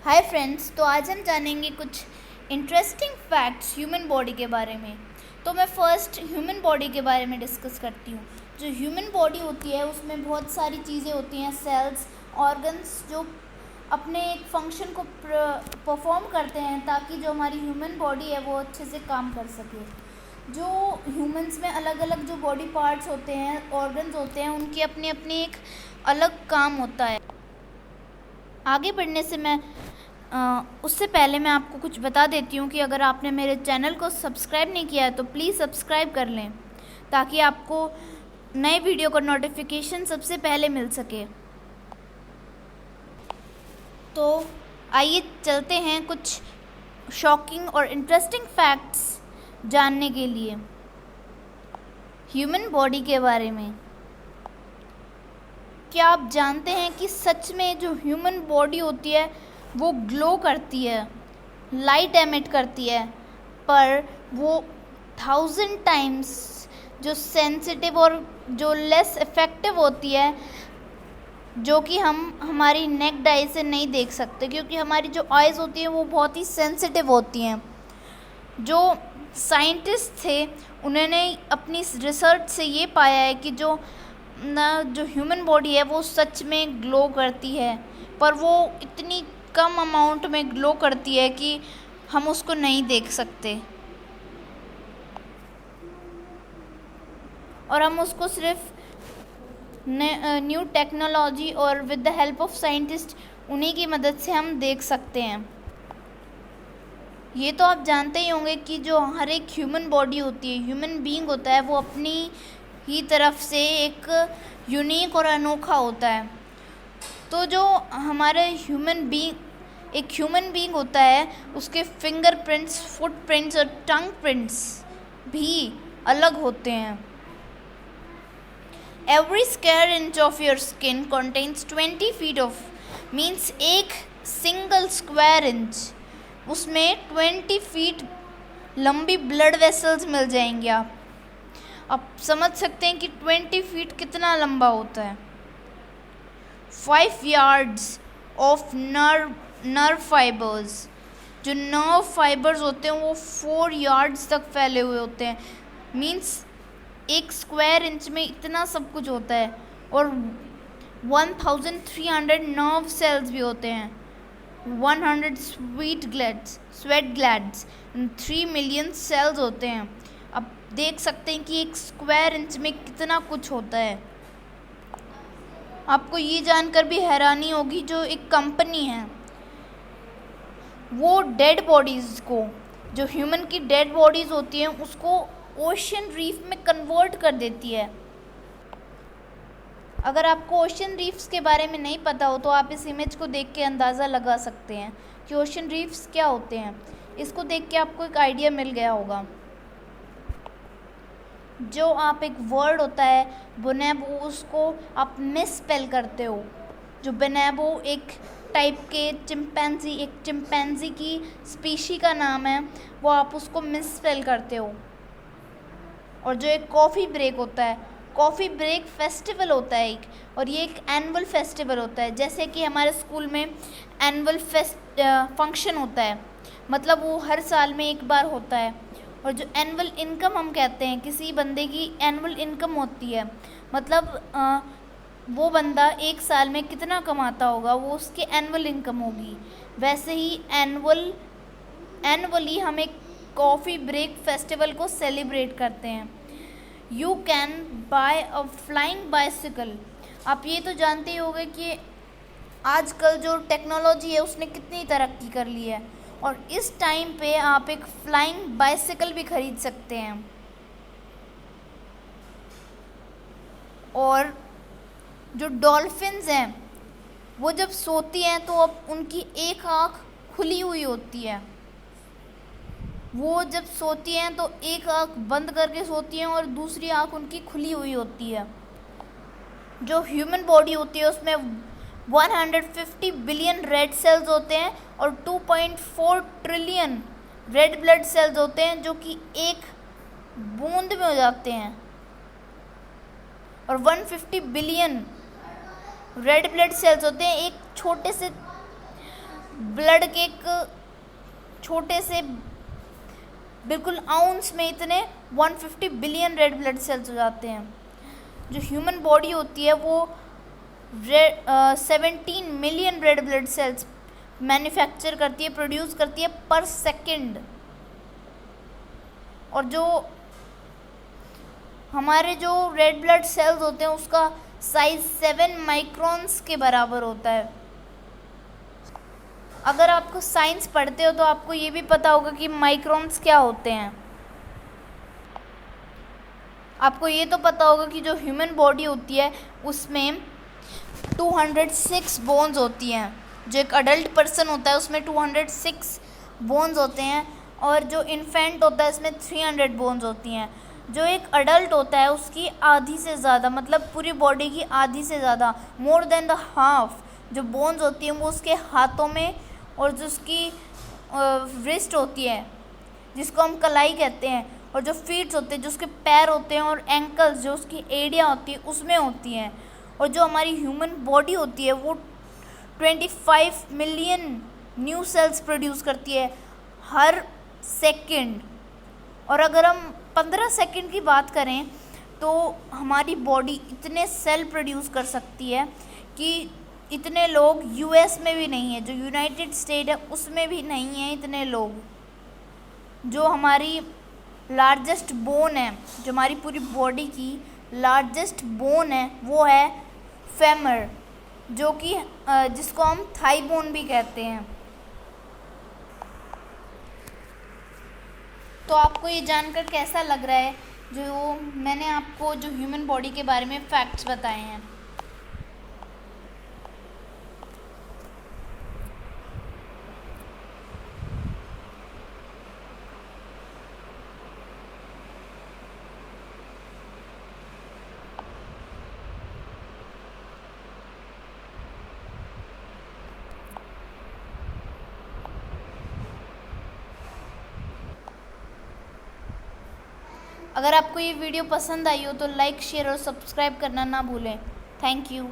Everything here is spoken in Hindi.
हाय फ्रेंड्स, तो आज हम जानेंगे कुछ इंटरेस्टिंग फैक्ट्स ह्यूमन बॉडी के बारे में। तो मैं फर्स्ट ह्यूमन बॉडी के बारे में डिस्कस करती हूँ। जो ह्यूमन बॉडी होती है उसमें बहुत सारी चीज़ें होती हैं, सेल्स, ऑर्गन्स, जो अपने एक फंक्शन को परफॉर्म करते हैं ताकि जो हमारी ह्यूमन बॉडी है वो अच्छे से काम कर सके। जो ह्यूमंस में अलग अलग जो बॉडी पार्ट्स होते हैं, ऑर्गन्स होते हैं, उनकी अपनी अपनी एक अलग काम होता है। आगे बढ़ने से उससे पहले मैं आपको कुछ बता देती हूँ कि अगर आपने मेरे चैनल को सब्सक्राइब नहीं किया है तो प्लीज़ सब्सक्राइब कर लें ताकि आपको नए वीडियो का नोटिफिकेशन सबसे पहले मिल सके। तो आइए चलते हैं कुछ शॉकिंग और इंटरेस्टिंग फैक्ट्स जानने के लिए ह्यूमन बॉडी के बारे में। क्या आप जानते हैं कि सच में जो ह्यूमन बॉडी होती है वो ग्लो करती है, लाइट एमिट करती है, पर वो 1000 टाइम्स जो सेंसिटिव और जो लेस इफ़ेक्टिव होती है, जो कि हम हमारी नेक्ड आई से नहीं देख सकते क्योंकि हमारी जो आइज़ होती हैं वो बहुत ही सेंसिटिव होती हैं। जो साइंटिस्ट थे उन्होंने अपनी रिसर्च से ये पाया है कि जो ह्यूमन बॉडी है वो सच में ग्लो करती है, पर वो इतनी कम अमाउंट में ग्लो करती है कि हम उसको नहीं देख सकते और हम उसको सिर्फ न्यू टेक्नोलॉजी और with the help of scientist उन्हीं की मदद से हम देख सकते हैं। ये तो आप जानते ही होंगे कि जो हर एक ह्यूमन बॉडी होती है, ह्यूमन बीइंग होता है, वो अपनी ही तरफ से एक यूनिक और अनोखा होता है। तो जो हमारे एक ह्यूमन बीइंग होता है उसके फिंगरप्रिंट्स, फुटप्रिंट्स और टंग प्रिंट्स भी अलग होते हैं। Every square inch of your skin contains 20 feet of means एक सिंगल स्क्वायर इंच उसमें 20 फीट लंबी ब्लड वेसल्स मिल जाएंगे। आप समझ सकते हैं कि 20 फीट कितना लंबा होता है। 5 यार्ड्स ऑफ नर्व फाइबर्स, जो नर्व फाइबर्स होते हैं वो 4 यार्ड्स तक फैले हुए होते हैं। मीन्स एक स्क्वायर इंच में इतना सब कुछ होता है। और 1300 नर्व सेल्स भी होते हैं, 100 स्वेट ग्लैंड्स, 3 मिलियन सेल्स होते हैं। अब देख सकते हैं कि एक स्क्वायर इंच में कितना कुछ होता है। आपको ये जानकर भी हैरानी होगी, जो एक कंपनी है वो डेड बॉडीज़ को, जो ह्यूमन की डेड बॉडीज़ होती हैं, उसको ओशन रीफ में कन्वर्ट कर देती है। अगर आपको ओशन रीफ्स के बारे में नहीं पता हो तो आप इस इमेज को देख के अंदाज़ा लगा सकते हैं कि ओशन रीफ्स क्या होते हैं। इसको देख के आपको एक आइडिया मिल गया होगा। जो आप एक वर्ड होता है बोनेबो, उसको आप मिसस्पेल करते हो। जो बोनेबो एक टाइप के चिंपैंजी की स्पीशी का नाम है, वो आप उसको मिसस्पेल करते हो। और जो एक कॉफ़ी ब्रेक होता है, कॉफ़ी ब्रेक फेस्टिवल होता है एक, और ये एक एनुअल फेस्टिवल होता है। जैसे कि हमारे स्कूल में एनुअल फंक्शन होता है, मतलब वो हर साल में एक बार होता है। और जो एनुअल इनकम हम कहते हैं, किसी बंदे की एनुअल इनकम होती है, मतलब वो बंदा एक साल में कितना कमाता होगा, वो उसकी एनुअल इनकम होगी। वैसे ही एनुअली हम एक कॉफ़ी ब्रेक फेस्टिवल को सेलिब्रेट करते हैं। You can buy a flying bicycle. आप ये तो जानते ही होंगे कि आजकल जो टेक्नोलॉजी है उसने कितनी तरक्की कर ली है, और इस टाइम पे आप एक फ्लाइंग बाइसिकल भी खरीद सकते हैं। और जो डॉल्फिन्स हैं वो जब सोती हैं तो अब उनकी एक आँख खुली हुई होती है। वो जब सोती हैं तो एक आँख बंद करके सोती हैं और दूसरी आँख उनकी खुली हुई होती है। जो ह्यूमन बॉडी होती है उसमें 150 बिलियन रेड सेल्स होते हैं और 2.4 ट्रिलियन रेड ब्लड सेल्स होते हैं, जो कि एक बूंद में हो जाते हैं। और 150 बिलियन रेड ब्लड सेल्स होते हैं एक छोटे से ब्लड के एक छोटे से बिल्कुल आउंस में इतने 150 बिलियन रेड ब्लड सेल्स हो जाते हैं। जो ह्यूमन बॉडी होती है वो 17 million red blood cells manufacture करती है, प्रोड्यूस करती है पर सेकंड। और जो हमारे जो रेड ब्लड सेल्स होते हैं उसका साइज 7 माइक्रोन्स के बराबर होता है। अगर आपको साइंस पढ़ते हो तो आपको ये भी पता होगा कि माइक्रोन्स क्या होते हैं। आपको ये तो पता होगा कि जो ह्यूमन बॉडी होती है उसमें 206 बोन्स होती हैं। जो एक अडल्ट पर्सन होता है उसमें 206 बोन्स होते हैं, और जो इन्फेंट होता है उसमें 300 बोन्स होती हैं। जो एक अडल्ट होता है उसकी आधी से ज़्यादा, मतलब पूरी बॉडी की आधी से ज़्यादा, मोर देन द हाफ जो बोन्स होती हैं वो उसके हाथों में, और जो उसकी रिस्ट होती है जिसको हम कलाई कहते हैं, और जो फीट्स होते हैं जो उसके पैर होते हैं, और एंकल्स जो उसकी एड़ियाँ होती है उसमें होती हैं। और जो हमारी ह्यूमन बॉडी होती है वो 25 मिलियन न्यू सेल्स प्रोड्यूस करती है हर सेकंड। और अगर हम 15 सेकंड की बात करें तो हमारी बॉडी इतने सेल प्रोड्यूस कर सकती है कि इतने लोग यूएस में भी नहीं है, जो यूनाइटेड स्टेट है उसमें भी नहीं है इतने लोग। जो हमारी लार्जेस्ट बोन है, जो हमारी पूरी बॉडी की लार्जेस्ट बोन है वो है फेमर, जो कि जिसको हम थाई बोन भी कहते हैं। तो आपको ये जानकर कैसा लग रहा है जो मैंने आपको जो ह्यूमन बॉडी के बारे में फैक्ट्स बताए हैं? अगर आपको ये वीडियो पसंद आई हो तो लाइक, शेयर और सब्सक्राइब करना ना भूलें। Thank you.